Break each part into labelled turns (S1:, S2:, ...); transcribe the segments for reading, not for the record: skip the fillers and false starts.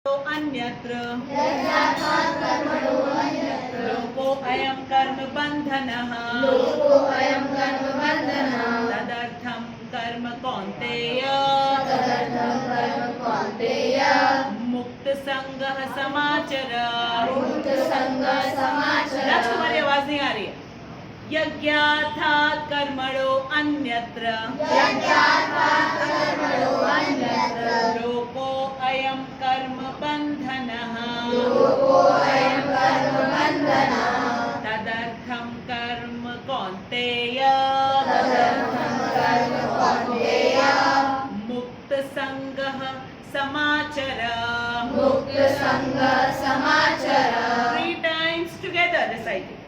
S1: अन्यत्र लोको अयं कर्म बंधनः तदर्थं कर्म कौन्तेय मुक्त संगः समाचर। तुम्हारी आवाज नहीं आ रही है। यज्ञार्थात् कर्मणो अन्यत्र लोको अयं कर्म बंधनः तदर्थं कर्म कौन्तेय मुक्त संगः समाचर। 3 times together recite it.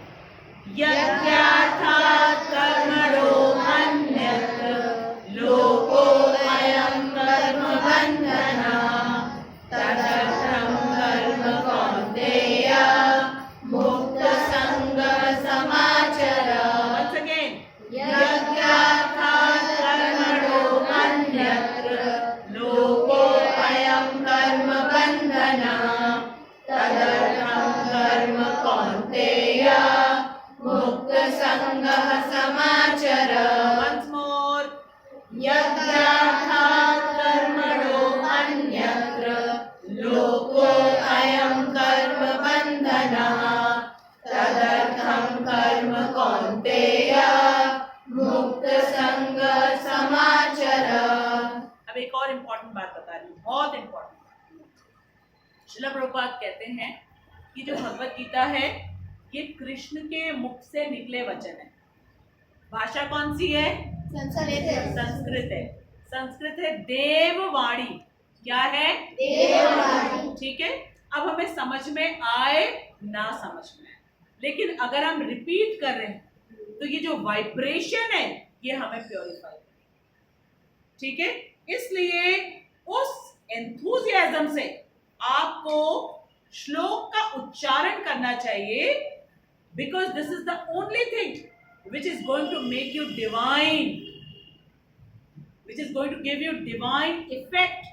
S1: यज्ञार्थात् कर्मणो अन्यत्र लोको अयं कर्म बंधनः तदर्थं कर्म कौन्तेय मुक्त संगः समाचर। Once again. यज्ञार्थात् कर्मणो अन्यत्र लोको अयं कर्म बंधनः तदर्थं कर्म कौन्तेय मुक्त संगः समाचर। Once more. यज्ञार्थात् कर्मणो अन्यत्र लोको अयं कर्म बंधनः तदर्थं कर्म कौन्तेय मुक्त संगः समाचर। अब एक और इम्पोर्टेंट बात बता रही हूँ, बहुत इम्पोर्टेंट। श्रील प्रभुपाद कहते हैं कि जो भगवत गीता है ये कृष्ण के मुख से निकले वचन है। भाषा कौन सी है? संस्कृत है। संस्कृत है देववाणी। क्या है? देववाणी। ठीक है। अब हमें समझ में आए ना समझ में आए, लेकिन अगर हम रिपीट कर रहे हैं तो ये जो वाइब्रेशन है ये हमें प्योरीफाई करे। ठीक है। इसलिए उस एंथुसियाज्म से आपको श्लोक का उच्चारण करना चाहिए, because this is the only thing which is going to make you divine, which is going to give you divine effect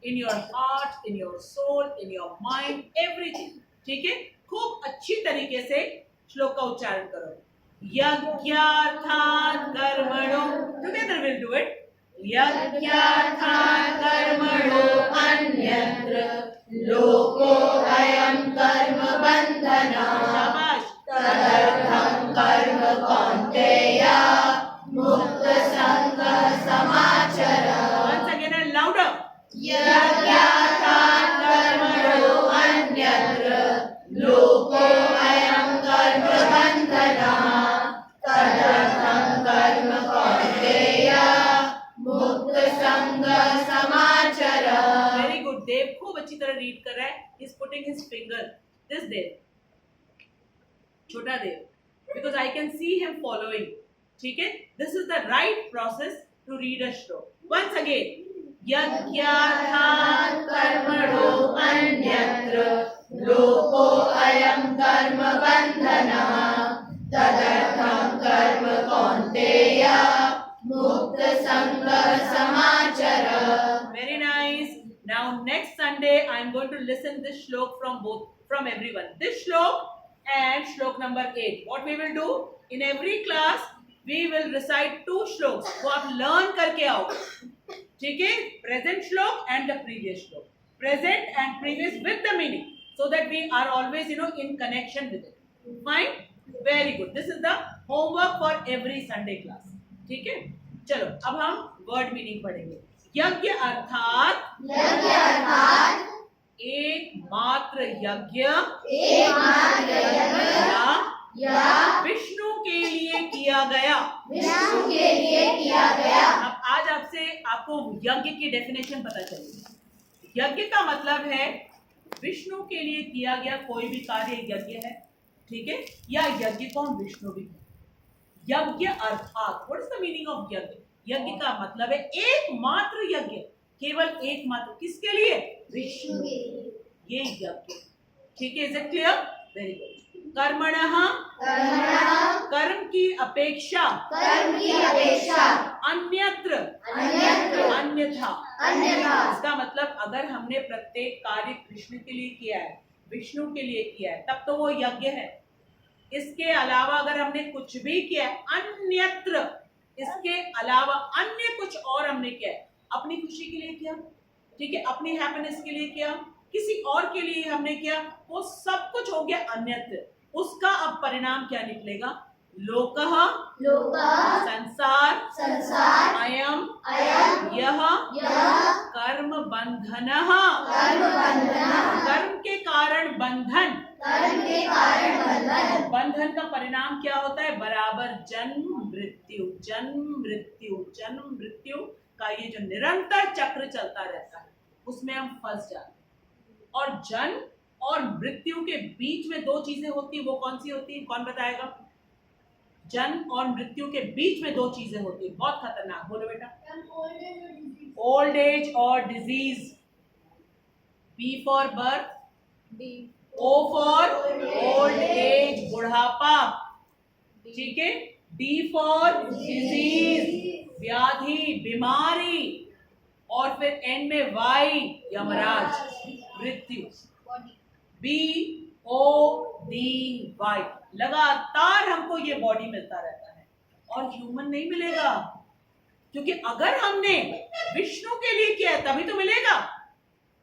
S1: in your heart, in your soul, in your mind, everything. ठीक है। खूब अच्छी तरीके से श्लोक का उच्चारण करो। यज्ञार्थात् कर्मणो, together we'll do it. यज्ञार्थात् कर्मणो अन्यत्र लोको अयं कर्म बंधनः तदर्थं कर्म कौन्तेय मुक्त संगः समाचर। Once again and louder. यज्ञार्थात् कर्मणो अन्यत्र लोको अयं कर्म बंधनः तदर्थं कर्म कौन्तेय मुक्त संगः समाचर। Very good. देव खूब अच्छी तरह रीड कर रहा है। He is putting his finger. This देव, छोटा देव, because I can see him following. ठीक है। This is the right process to read a श्लोक. Once again. यज्ञार्थात् कर्मणो अन्यत्र लोको अयं कर्म बंधनः तदर्थं कर्म कौन्तेय मुक्त संगः समाचर। Very nice. Now next Sunday I am going to listen this shlok from everyone. This shlok and shlok number 8. What we will do in every class, we will recite 2 shloks. वो आप learn करके आओ। ठीक है। Present shlok and the previous shlok. Present and previous with the meaning, so that we are always in connection with it. Fine. Very good. This is the homework for every Sunday class. ठीक है। चलो अब हम word meaning पढ़ेंगे। यज्ञ अर्थात एकमात्र यज्ञ या विष्णु के लिए किया गया। अब आज आपको यज्ञ की डेफिनेशन पता चलेगी। यज्ञ का मतलब है विष्णु के लिए किया गया कोई भी कार्य यज्ञ है। ठीक है। या यज्ञ को हम विष्णु भी कहते हैं। यज्ञ अर्थात, what is the meaning of यज्ञ? यज्ञ का मतलब है एकमात्र यज्ञ, केवल एकमात्र। किसके लिए? विष्णु के लिए। ये यज्ञ। ठीक है। Is it clear? Very good. कर्मणः कर्म की अपेक्षा अन्यत्र अन्यथा अन्यथा।
S2: इसका मतलब अगर हमने प्रत्येक कार्य कृष्ण के लिए किया है, विष्णु के लिए किया है, तब तो वो यज्ञ है। इसके अलावा अगर हमने कुछ भी किया है अन्यत्र, इसके अलावा अन्य कुछ और हमने किया है, अपनी खुशी के लिए किया, ठीक है, अपनी हैप्पीनेस के लिए किया, किसी और के लिए हमने किया, वो सब कुछ हो गया अन्यत्र। उसका अब परिणाम क्या निकलेगा? लोकः,
S1: लोकः,
S2: संसार,
S1: संसार,
S2: अयम,
S1: अयम,
S2: यह,
S1: यह,
S2: कर्म बंधनः,
S1: कर्म बंधनः,
S2: कर्म के कारण बंधन,
S1: कर्म के कारण बंधन।
S2: बंधन का परिणाम क्या होता है? बराबर जन्म मृत्यु, जन्म मृत्यु, जन्म मृत्यु का ये जो निरंतर चक्र चलता रहता है, उसमें हम फंस जाते हैं। और जन्म और मृत्यु के बीच में दो चीजें होती है, वो कौन सी होती है? कौन बताएगा? जन्म और मृत्यु के बीच में दो चीजें होती है, बहुत खतरनाक। बोलो बेटा। ओल्ड एज और disease. B for birth, O for old age, बुढ़ापा, ठीक है। डी फॉर डिजीज, व्याधि, बीमारी, और फिर एंड में वाई, यमराज, मृत्यु। बी ओ डी वाई, लगातार हमको ये बॉडी मिलता रहता है और ह्यूमन नहीं मिलेगा, क्योंकि अगर हमने विष्णु के लिए किया है तभी तो मिलेगा,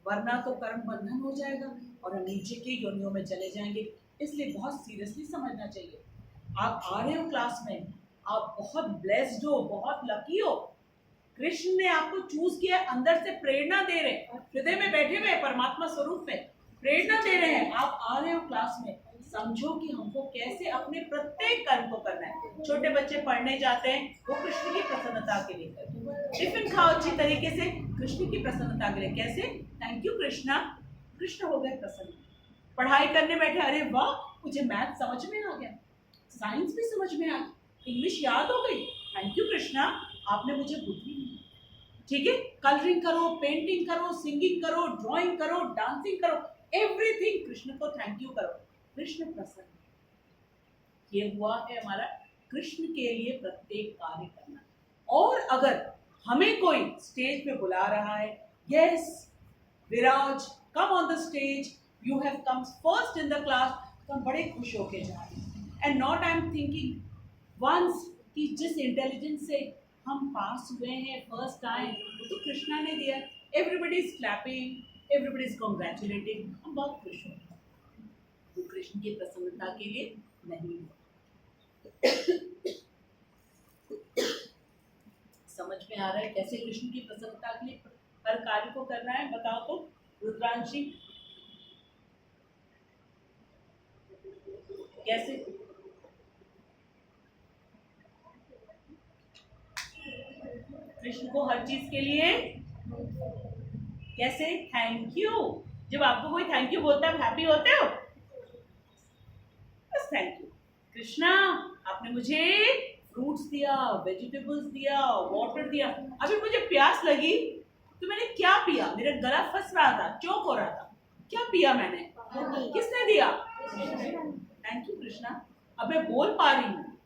S2: वरना तो कर्म बंधन हो जाएगा और हम नीचे के योनियों में चले जाएंगे। इसलिए बहुत सीरियसली समझना चाहिए। आप आ रहे हो क्लास में, आप बहुत ब्लेस्ड हो, बहुत लकी हो, कृष्ण ने आपको चूज किया, अंदर से प्रेरणा दे रहे, हृदय में बैठे हुए परमात्मा स्वरूप में प्रेरणा दे रहे हैं। आप आ रहे हो क्लास में, समझो कि हमको कैसे अपने प्रत्येक कर्म को करना है। छोटे बच्चे पढ़ने जाते हैं, वो कृष्ण की प्रसन्नता के लिए करते हैं। टिफिन खाओ अच्छी तरीके से, कृष्ण की प्रसन्नता के लिए। कैसे? थैंक यू कृष्णा, कृष्ण हो गए प्रसन्न। पढ़ाई करने बैठे, अरे वाह मुझे मैथ समझ में आ गया, साइंस भी समझ में आ गई, इंग्लिश याद हो गई, थैंक यू कृष्णा, आपने मुझे बुद्धि दी। ठीक है, कलरिंग करो, पेंटिंग करो, सिंगिंग करो, ड्राइंग करो, डांसिंग करो, एवरीथिंग कृष्ण को थैंक यू करो, कृष्ण प्रसन्न। ये हुआ है हमारा कृष्ण के लिए प्रत्येक कार्य करना। और अगर हमें कोई स्टेज पे बुला रहा है, yes Viraj come on the stage, you have come first in the class, तो हम बड़े खुश होके जा रहे हैं। And not I am thinking once कि जिस इंटेलिजेंस से हम पास हुए हैं फर्स्ट टाइम, तो कृष्णा ने दिया, everybody is clapping, everybody is congratulating, हम बहुत खुश हो रहे हैं। वो कृष्ण की प्रसन्नता के लिए नहीं हो। समझ में आ रहा है कैसे कृष्ण की प्रसन्नता के लिए हर कार्य को करना है? बताओ तो रुद्रांशी, कैसे? कृष्ण को हर चीज के लिए कैसे? Thank you. जब आपको कोई थैंक यू बोलता है, आप हैप्पी होते हो? बस थैंक यू कृष्णा, आपने मुझे फ्रूट्स दिया, वेजिटेबल्स दिया, वाटर दिया, अभी मुझे प्यास लगी तो मैंने क्या पिया? मेरा गला फंस रहा था, चोक हो रहा था, क्या पिया मैंने? किसने दिया? थैंक यू कृष्णा, अब मैं बोल पा रही हूँ,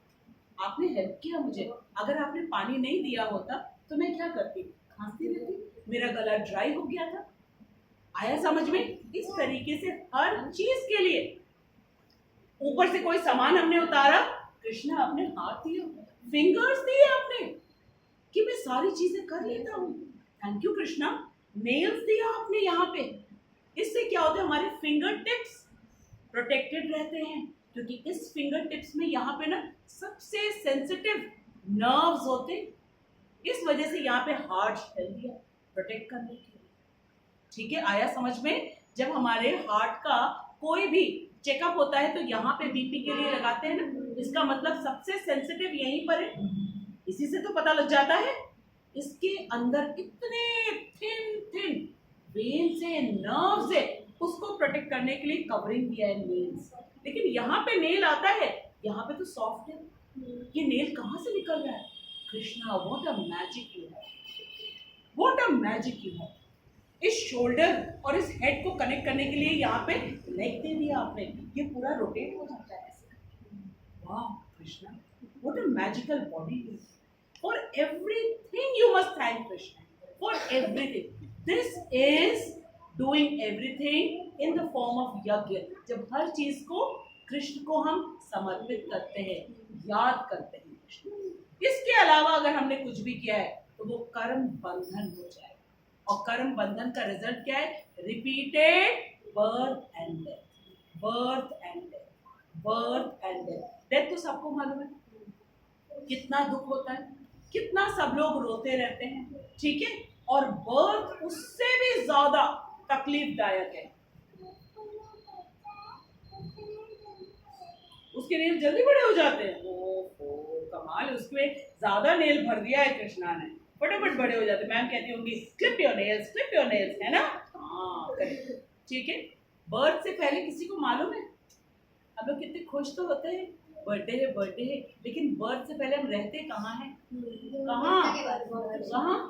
S2: आपने हेल्प किया मुझे। अगर आपने पानी नहीं दिया होता तो मैं क्या करती? खांसती रहती, मेरा गला ड्राई हो गया था। आया समझ में? इस तरीके से हर चीज के लिए, ऊपर से कोई सामान हमने उतारा, कृष्णा अपने हाथ दिए, फिंगर्स दिए आपने कि मैं सारी चीजें कर लेता हूँ, थैंक यू कृष्णा। नेल्स दिया आपने यहाँ पे, इससे क्या होता है? हमारे फिंगर टिप्स प्रोटेक्टेड रहते हैं, क्योंकि इस फिंगर टिप्स में यहाँ पे ना सबसे सेंसिटिव नर्व्स होते, इस वजह से यहाँ पे हार्ट हेल्दी है प्रोटेक्ट करने के लिए। ठीक है, आया समझ में? जब हमारे हार्ट का कोई भी चेकअप होता है तो यहाँ पे बीपी के लिए लगाते हैं ना, इसका मतलब सबसे सेंसिटिव यहीं पर है, इसी से तो पता लग जाता है। इसके अंदर इतने थिन थिन वेन्स है, नर्व्स है, उसको प्रोटेक्ट करने के लिए कवरिंग दिया है नेल्स। लेकिन यहाँ पे नेल आता है, यहाँ पे तो सॉफ्ट है, ये नेल कहाँ से निकल रहा है? Krishna, what a magic you है, व्हाट अ मैजिक यू है। इस शोल्डर और इस हेड को कनेक्ट करने के लिए यहाँ पे लेग दे दिया आपने, ये पूरा रोटेट हो जाता है ऐसे। वाह Krishna, what a magical body. For everything you must thank Krishna, for everything. This is doing everything in the form of यज्ञ. जब हर चीज को कृष्ण को हम समर्पित करते हैं, याद करते हैं कृष्ण. इसके अलावा अगर हमने कुछ भी किया है तो वो कर्म बंधन हो जाए. और कर्म बंधन का रिजल्ट क्या है? Repeated birth and death, birth and death, birth and death. Death तो सबको मालूम है कितना दुख होता है, कितना सब लोग रोते रहते हैं, ठीक है. और बर्थ उससे भी ज्यादा तकलीफदायक है. उसके नेल जल्दी बड़े हो जाते हैं. ओ कमाल, उसमें ज्यादा नेल भर दिया है कृष्णा ने, फटाफट बड़े हो जाते. मैम कहती होंगी clip your nails, clip your nails, है ना? हाँ करेक्ट, ठीक है. बर्थ से पहले किसी को मालूम है हम लोग कितने खुश तो होते हैं, बर्थडे है बर्थडे है, लेकिन बर्थ से पहले हम रहते कहाँ हैं? कहाँ?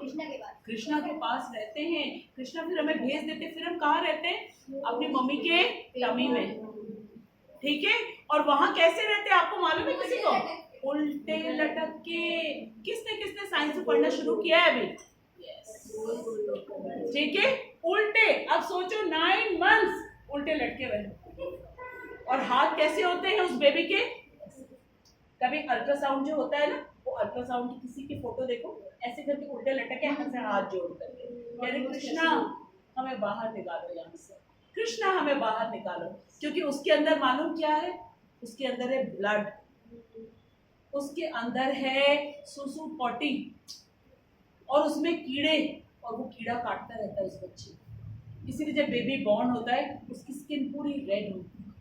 S2: कृष्णा के पास रहते हैं. कृष्णा फिर हमें भेज देते, फिर हम कहाँ रहते हैं? अपनी मम्मी के टमी में, ठीक है. और वहां कैसे रहते हैं आपको मालूम है किसी को? उल्टे लटक के. किसने किसने साइंस में पढ़ना शुरू किया है अभी? ठीक है, उल्टे. अब सोचो 9 months उल्टे लटके हुए. और हाथ कैसे होते हैं उस बेबी के? कभी अल्ट्रासाउंड जो होता है ना, वो अल्ट्रासाउंड की किसी की फोटो देखो, ऐसे करके उल्टे लटक के हाथ से हाथ जोड़ करके कह रहे कृष्णा हमें बाहर निकालो यहाँ से, कृष्णा हमें बाहर निकालो. क्योंकि उसके अंदर मालूम क्या है? उसके अंदर है ब्लड, उसके अंदर है सुसु पॉटी, और उसमें कीड़े, और वो कीड़ा काटता रहता है उस बच्चे. इसीलिए जब बेबी बॉर्न होता है उसकी स्किन पूरी रेड होती है,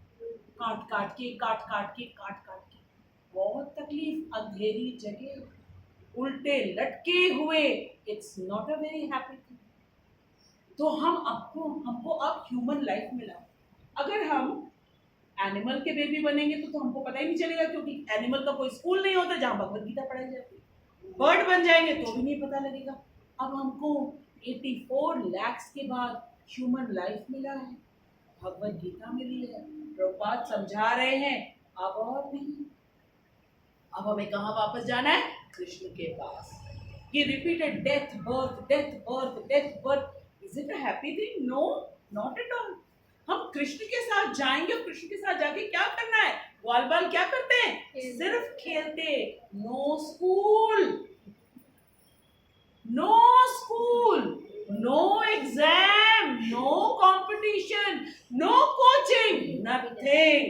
S2: काट काट के काट काट के काट काट के. बहुत तकलीफ, अंधेरी जगह, उल्टे लटके हुए. It's not a very happy thing. तो हमको अब ह्यूमन लाइफ मिला. अगर हम एनिमल के बेबी बनेंगे तो हमको पता ही नहीं चलेगा, क्योंकि एनिमल का कोई स्कूल नहीं होता जहाँ भगवत गीता पढ़ाई जाती है. बर्ड बन जाएंगे तो भी नहीं पता लगेगा. अब हमको 84 lakhs के बाद ह्यूमन लाइफ मिला है, भगवत गीता मिली है, प्रभुपाद समझा रहे हैं. अब और नहीं, अब हमें कहाँ वापस जाना है? कृष्ण के पास. ये repeated death birth death birth death birth, is it a happy thing? No, not at all. हम कृष्ण के साथ जाएंगे और कृष्ण के साथ जाके क्या करना है? बाल बाल क्या करते हैं? सिर्फ खेलते. No school, no school, no exam, no competition, no coaching, nothing,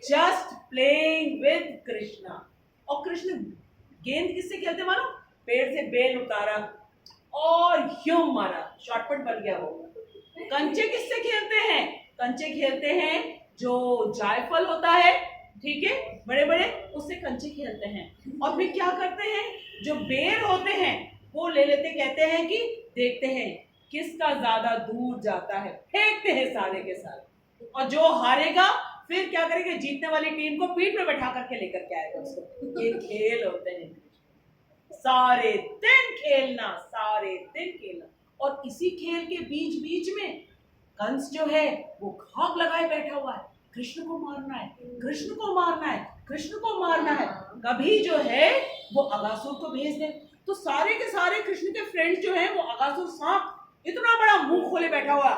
S2: just playing with Krishna. और कृष्ण गेंद किससे खेलते मानो? पेड़ से बेल उतारा और यूं मारा, शॉर्टपुट बन गया वो. कंचे किससे खेलते हैं? कंचे खेलते हैं जो जायफल होता है, ठीक है, बड़े बड़े, उससे कंचे खेलते हैं. और फिर क्या करते हैं? जो बेर होते हैं वो ले लेते, कहते हैं कि देखते हैं किसका ज्यादा दूर जाता है, फेंकते हैं सारे के सारे. और जो हारेगा फिर क्या करेगा? जीतने वाली टीम को पीठ पे बैठा करके लेकर के आएगा उसको. ये खेल होते हैं, सारे दिन खेलना, सारे दिन खेलना. और इसी खेल के बीच बीच में कंस जो है वो घाव लगाए बैठा हुआ है, कृष्ण को मारना है, कृष्ण को मारना है, कृष्ण को मारना है. कभी जो है वो अगासुर को भेज दे, तो सारे के सारे कृष्ण के फ्रेंड्स जो है वो अगासुर सांप इतना बड़ा मुंह खोले बैठा हुआ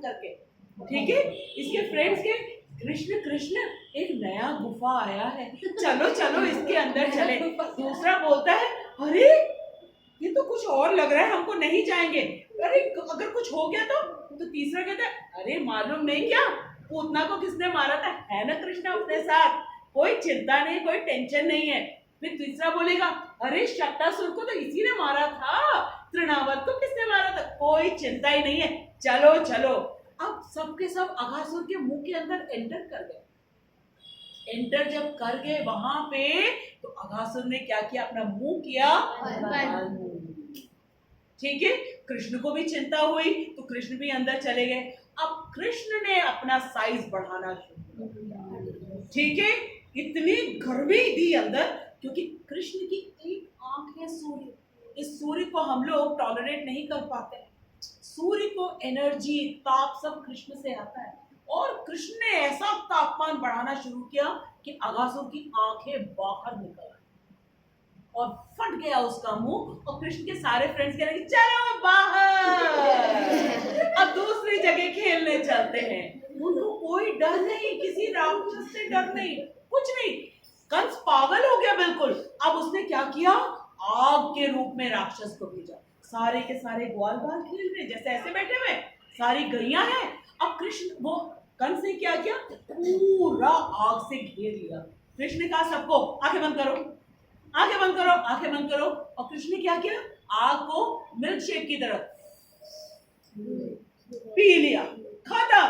S2: करके, ठीक है. इसके फ्रेंड्स के कृष्ण कृष्ण एक नया गुफा आया है, चलो चलो इसके अंदर चले. दूसरा बोलता है अरे ये तो कुछ और लग रहा है, हमको नहीं जाएंगे. अरे अगर कुछ हो गया तो तीसरा कहता है अरे मालूम नहीं क्या पूतना को किसने मारा था, है ना कृष्ण अपने साथ, कोई चिंता नहीं, कोई टेंशन नहीं है. फिर तीसरा बोलेगा अरे शक्तासुर को तो इसी ने मारा था, तृणावत को किसने मारा था, कोई चिंता ही नहीं है, चलो चलो. अब सबके सब अगासुर के मुंह के अंदर एंटर कर गए. एंटर जब कर गए वहां पे, तो अगासुर ने क्या किया? अपना मुंह किया बंद. ठीक है, कृष्ण को भी चिंता हुई तो कृष्ण भी अंदर चले गए. अब कृष्ण ने अपना साइज बढ़ाना शुरू किया, ठीक है. इतनी गर्मी दी अंदर, क्योंकि कृष्ण की एक आंख है सूर्य. इस सूर्य को हम लोग टॉलरेट नहीं कर पाते. सूर्य को एनर्जी, ताप सब कृष्ण से आता है. और कृष्ण ने ऐसा तापमान बढ़ाना शुरू किया कि अगासुर की आंखें बाहर निकल आई. और फट गया उसका मुंह और कृष्ण के सारे फ्रेंड्स कह रहे चलो बाहर, अब दूसरी जगह खेलने चलते हैं। उनको कोई डर नहीं, किसी राक्षस से डर नहीं, कुछ नहीं। कंस पागल हो गया बिल्कुल। अब उसने क्या किया, आग के रूप में राक्षस को भेजा। सारे के सारे ग्वाल बाल खेल रहे जैसे ऐसे बैठे हुए, सारी गैया हैं। अब कृष्ण वो कंस ने क्या किया, पूरा आग से घेर लिया। कृष्ण ने कहा सबको आंखें बंद करो, आंखें बंद करो, आंखें बंद करो। और कृष्ण ने क्या किया, आग को मिल्क शेक की तरह पी लिया, खत्म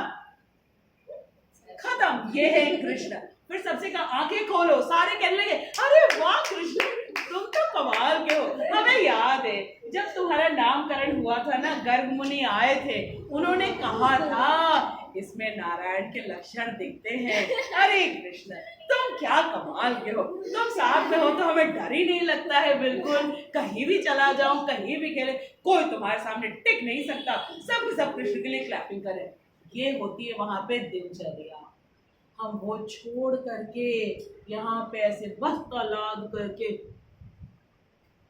S2: खत्म। ये है कृष्ण। फिर सबसे कहा आंखें खोलो, सारे कहने लगे अरे वाह कृष्ण तुम तो कमाल के हो। हमें याद है जब तुम्हारा नामकरण हुआ था ना, गर्ग मुनि आए थे, उन्होंने कहा था इसमें नारायण के लक्षण दिखते हैं। अरे कृष्ण तुम क्या कमाल के हो, तुम साथ में हो तो हमें डर ही नहीं लगता है बिल्कुल। कहीं भी चला जाओ, कहीं भी खेले, कोई तुम्हारे सामने टिक नहीं सकता। सब कृष्ण के लिए क्लैपिंग करें। ये होती है वहां पे दिनचर्या। हम वो छोड़ करके यहाँ पे ऐसे बस्ता लाद करके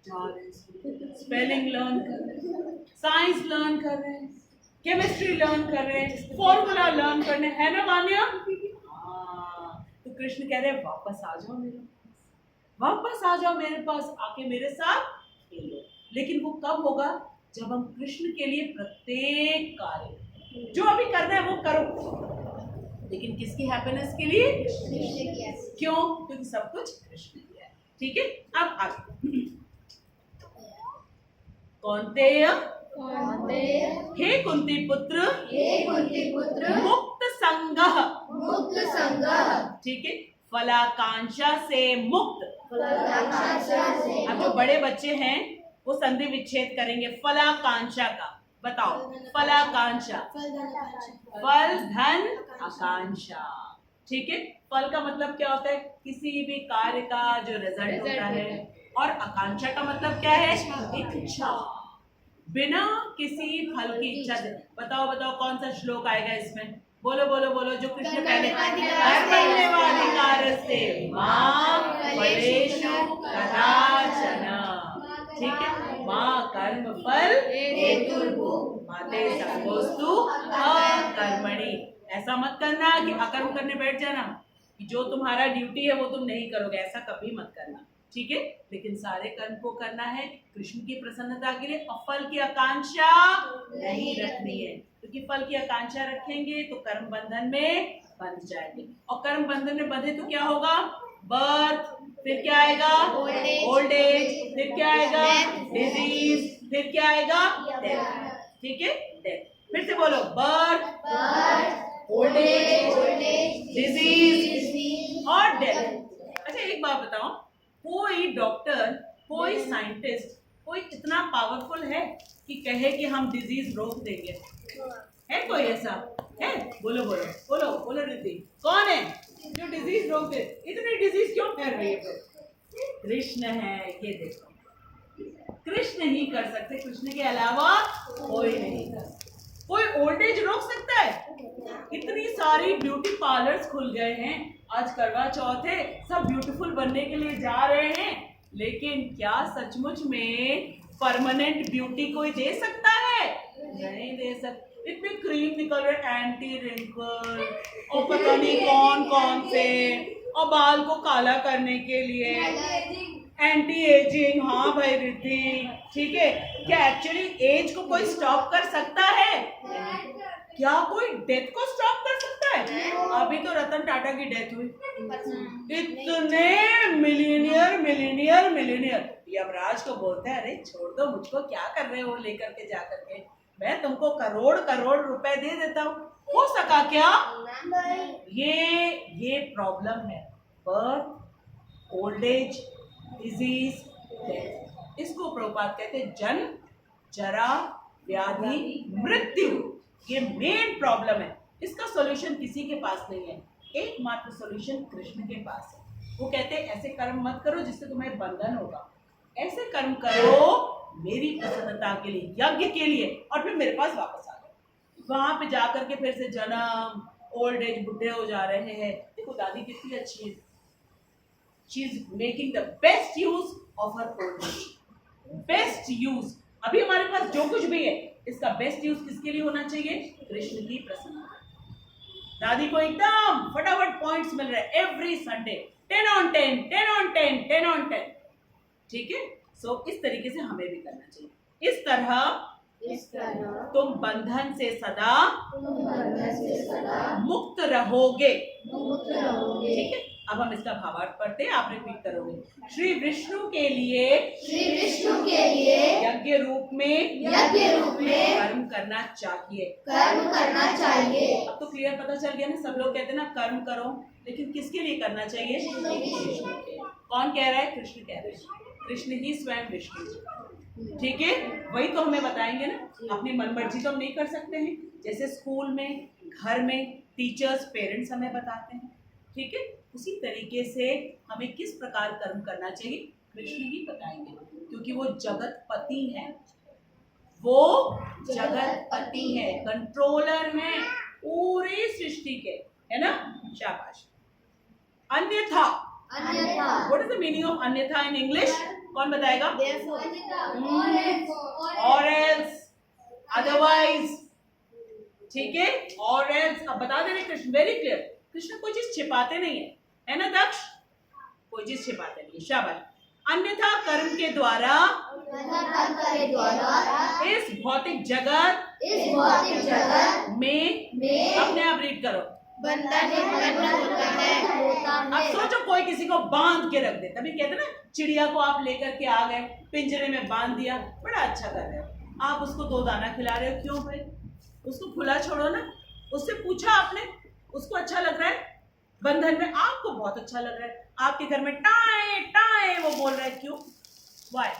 S2: जा रहे हैं, स्पेलिंग लर्न कर रहे हैं, साइंस लर्न कर रहे हैं, केमिस्ट्री लर्न कर रहे हैं, फॉर्मूला लर्न करने, है ना मान्या? हाँ, तो कृष्ण कह रहे हैं वापस आ जाओ मेरे पास, वापस आ जाओ मेरे पास, आके मेरे साथ खेलो। लेकिन वो कब होगा, जब हम कृष्ण के लिए प्रत्येक कार्य जो अभी करना है वो करो, लेकिन किसकी हैप्पीनेस के लिए? क्यों? क्योंकि सब कुछ कृष्ण किया है। ठीक है, अब आगे कौन्तेय हे कुंती पुत्र मुक्त संगः, ठीक है, फलाकांक्षा से मुक्त। अब जो बड़े बच्चे हैं वो संधि विच्छेद करेंगे फलाकांक्षा का। बताओ फलाकांक्षा, फल धन आकांक्षा। ठीक है, फल का मतलब क्या होता है, किसी भी कार्य का जो रिजल्ट होता है, और आकांक्षा का मतलब क्या है, इच्छा, बिना किसी फल की इच्छा से। बताओ बताओ कौन सा श्लोक आएगा इसमें, बोलो बोलो बोलो। जो कृष्ण पहले कर्मण्येवाधिकार से मां फलेषु कदाचन, ठीक है, मां कर्म फल हेतुर्भुः माते संगोस्तु अकर्मणि। ऐसा मत करना कि अकर्म करने बैठ जाना, कि जो तुम्हारा ड्यूटी है वो तुम नहीं करोगे, ऐसा कभी मत करना। ठीक है, लेकिन सारे कर्म को करना है कृष्ण की प्रसन्नता के लिए, और फल की आकांक्षा नहीं रखनी है, क्योंकि फल की आकांक्षा रखेंगे तो कर्म बंधन में बंध जाएंगे, और कर्म बंधन में बंधे तो क्या होगा, बर्थ, फिर क्या आएगा ओल्ड एज, फिर क्या आएगा डिजीज, फिर क्या आएगा डेथ। ठीक है, डेथ। फिर से बोलो, बर्थ, ओल्ड एज, डिजीज और डेथ। अच्छा एक बात बताओ, कोई डॉक्टर, कोई साइंटिस्ट, कोई इतना पावरफुल है कि कहे कि हम डिजीज रोक देंगे? है कोई ऐसा? है? बोलो बोलो बोलो बोलो रिद्धि, कौन है जो डिजीज रोक दे? इतनी डिजीज क्यों फैल रही है? कृष्ण है। ये देखो, कृष्ण ही कर सकते, कृष्ण के अलावा कोई नहीं कर सकता। कोई ओल्ड एज रोक सकता है? इतनी सारी ब्यूटी पार्लर्स खुल गए हैं, आज करवा चौथ है, सब ब्यूटीफुल बनने के लिए जा रहे हैं, लेकिन क्या सचमुच में परमानेंट ब्यूटी कोई दे सकता है? नहीं दे सकता। इतने क्रीम निकल रहे, एंटी रिंकल और पता नहीं कौन कौन से, और बाल को काला करने के लिए एंटी एजिंग। हाँ भाई रिद्धि, ठीक है, क्या एक्चुअली एज को कोई स्टॉप कर सकता है? क्या कोई डेथ को स्टॉप कर सकता है? अभी तो रतन टाटा की डेथ हुई, इतने मिलीनियर यमराज को बोलते हैं अरे छोड़ दो मुझको, क्या कर रहे हो लेकर के जा करके, मैं तुमको करोड़ करोड़ रुपए दे देता हूँ। हो सका क्या? ये प्रॉब्लम है, birth, old age, disease, death. इसको प्रभुपाद कहते हैं जन्म, जरा, व्याधि, मृत्यु। ये मेन प्रॉब्लम है, इसका सॉल्यूशन किसी के पास नहीं है, एकमात्र सॉल्यूशन कृष्ण के पास है। वो कहते हैं ऐसे कर्म मत करो जिससे तुम्हें बंधन होगा, ऐसे कर्म करो मेरी प्रसन्नता के लिए, यज्ञ के लिए, और फिर मेरे पास वापस आ जाओ। वहां पे जाकर के फिर से जन्म, ओल्ड एज, बुढ़े हो जा रहे हैं। देखो दादी कितनी अच्छी है, she is making the best use of her own, best use. अभी हमारे पास जो कुछ भी है इसका बेस्ट यूज किसके लिए होना चाहिए? कृष्ण की प्रसन्नता। दादी को एकदम फटाफट पॉइंट्स मिल रहे हैं every Sunday, 10 on 10, 10 on 10, 10 on 10। ठीक है, सो इस तरीके से हमें भी करना चाहिए। इस तरह तुम बंधन से सदा मुक्त रहोगे। ठीक है, अब हम इसका भावार्थ पढ़ते हैं, आप रिपीट करोगे। श्री विष्णु के लिए यज्ञ रूप में कर्म करना चाहिए। अब तो क्लियर पता चल गया ना, सब लोग कहते हैं ना कर्म करो, लेकिन किसके लिए करना चाहिए? कौन कह रहा है? कृष्ण कह रहे हैं। कृष्ण ही स्वयं विष्णु जी। ठीक है, वही तो हमें बताएंगे ना, अपनी मनमर्जी तो हम नहीं कर सकते हैं। जैसे स्कूल में, घर में टीचर्स, पेरेंट्स हमें बताते हैं। ठीक है, उसी तरीके से हमें किस प्रकार कर्म करना चाहिए कृष्ण ही बताएंगे, क्योंकि वो जगतपति हैं, वो जगतपति है, कंट्रोलर हैं पूरी सृष्टि के, है ना? शाबाश। अन्यथा, what is the meaning of अन्यथा इन इंग्लिश? कौन बताएगा? और एल्स, अदरवाइज। ठीक है, और एल्स। अब बता दे रहे कृष्ण, वेरी क्लियर। कृष्ण कोई चीज छिपाते नहीं है ना दक्ष? कोई चीज छिपाते नहीं है। शाबाश। अन्यथा कर्म के द्वारा इस भौतिक जगत में अपने आप रीड करो। अब सोचो कोई किसी को बांध के रख दे, तभी कहते ना चिड़िया को आप लेकर के आ गए, पिंजरे में बांध दिया, बड़ा अच्छा कर रहे हो आप, उसको 2 दाना खिला रहे हो, क्यों भाई? उसको खुला छोड़ो ना। उससे पूछा आपने, उसको अच्छा लग रहा है बंधन में, आपको बहुत अच्छा लग रहा है, आपके घर में टाए टाए वो बोल रहा है, क्यों? वाई?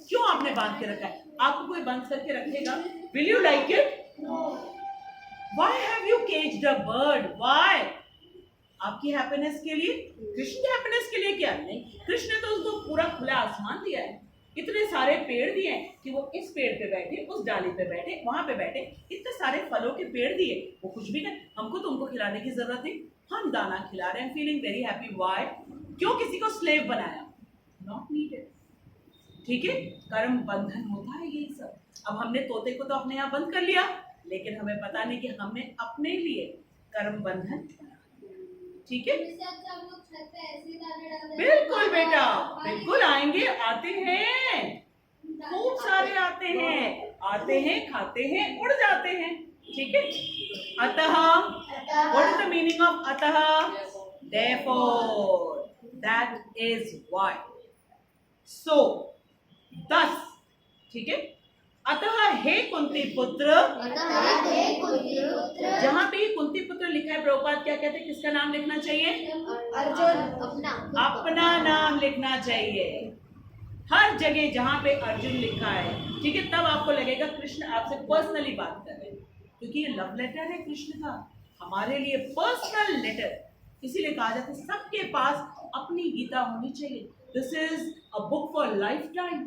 S2: क्यों आपने बांध के रखा है? आपको कोई बंद करके रखेगा? Will you like it? Why have you caged a bird? Why? आपकी हैप्पीनेस के लिए? कृष्ण की हैप्पीनेस के लिए क्या? नहीं, कृष्ण ने तो उसको पूरा खुला आसमान दिया है, इतने सारे पेड़ दिए हैं कि वो इस पेड़ पे बैठे, उस डाली पे बैठे, वहां पे बैठे, इतने सारे फलों के पेड़ दिए, वो कुछ भी नहीं। हमको तो उनको खिलाने की जरूरत नहीं, हम दाना खिला रहे हैं, फीलिंग वेरी हैप्पी। वाई? क्यों किसी को स्लेव बनाया? Not needed. ठीक है, कर्म बंधन होता है यही सब। अब हमने तोते को तो अपने यहाँ बंद कर लिया, लेकिन हमें पता नहीं कि हमने अपने लिए कर्म बंधन। ठीक है, बिल्कुल बेटा, बिल्कुल आएंगे, आते हैं, खूब सारे आते हैं, खाते हैं, उड़ जाते हैं। ठीक है, अतः, what is the meaning of अतः? therefore, that is why, so, thus। ठीक है, अतः हे कुंती पुत्र, जहां पे कुंती पुत्र लिखा है, प्रभुपाद क्या कहते हैं, किसका नाम लिखना चाहिए?
S3: अर्जुन।
S2: अपना नाम लिखना चाहिए। हर जगह जहां पे अर्जुन लिखा है, ठीक है, तब आपको लगेगा कृष्ण आपसे पर्सनली बात कर रहे हैं, क्योंकि ये लव लेटर है कृष्ण का हमारे लिए, पर्सनल लेटर। इसीलिए कहा जाता है सबके पास अपनी गीता होनी चाहिए। This is a book for life time.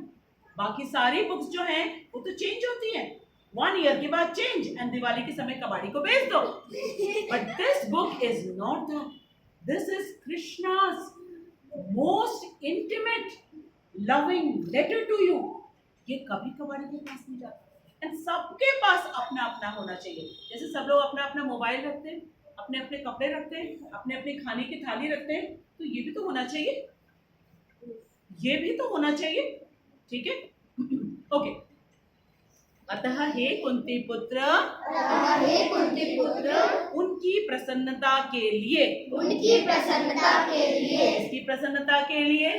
S2: बाकी सारी बुक्स जो हैं वो तो चेंज होती हैं, 1 ईयर के बाद चेंज, एंड दिवाली के समय कबाड़ी को बेच दो। But this book is not that. This is Krishna's most intimate loving letter to you. ये कभी कबाड़ी के पास नहीं जाता, एंड सबके पास अपना अपना होना चाहिए। जैसे सब लोग अपना अपना मोबाइल रखते हैं, अपने अपने कपड़े रखते हैं, अपने अपने खाने की थाली रखते हैं, तो ये भी तो होना चाहिए, ये भी तो होना चाहिए। ठीक है, ओके। अतः हे कुंती पुत्र, उनकी प्रसन्नता के लिए, इसकी प्रसन्नता के लिए,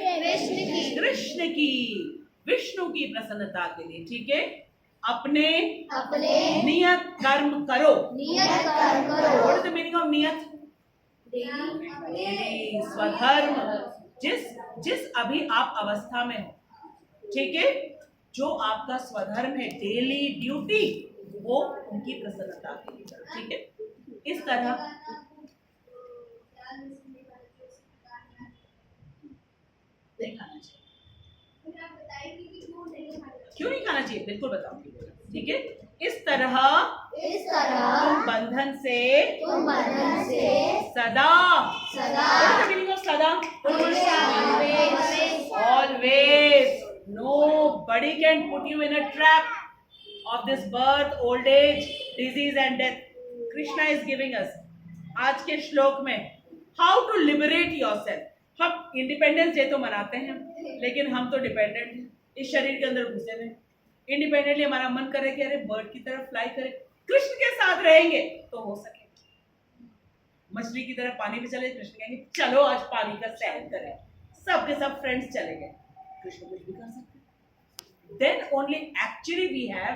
S2: कृष्ण की, विष्णु की प्रसन्नता के लिए। ठीक है, अपने नियत कर्म करो। What is the meaning of नियत? स्वधर्म, जिस अभी आप अवस्था में हो, ठीक है, जो आपका स्वधर्म है, डेली ड्यूटी, वो उनकी प्रसन्नता के लिए करो। ठीक है, इस तरह नहीं खाना चाहिए। क्यों नहीं खाना चाहिए? बिल्कुल बताऊंगी। ठीक है, इस तरह
S3: इस तरह
S2: तुम बंधन से
S3: तुम बंधन से
S2: सदा
S3: सदा
S2: What is the meaning of sada?
S3: always
S2: Always. Nobody can put you in a trap of this birth, old age, disease and death. Krishna is giving us आज के श्लोक में how to liberate yourself. हम independence day तो मनाते हैं लेकिन हम तो डिपेंडेंट हैं इस शरीर के अंदर घुसे हुए। इंडिपेंडेंटली हमारा मन करे कि अरे बर्ड की तरह फ्लाई करे, कृष्ण के साथ रहेंगे तो हो सके। मछली की तरह पानी में चले, कृष्ण कहेंगे चलो आज पानी का सैर करें, सबके सब फ्रेंड्स चले गए, कृष्ण कुछ भी कर सकते। Then only actually we have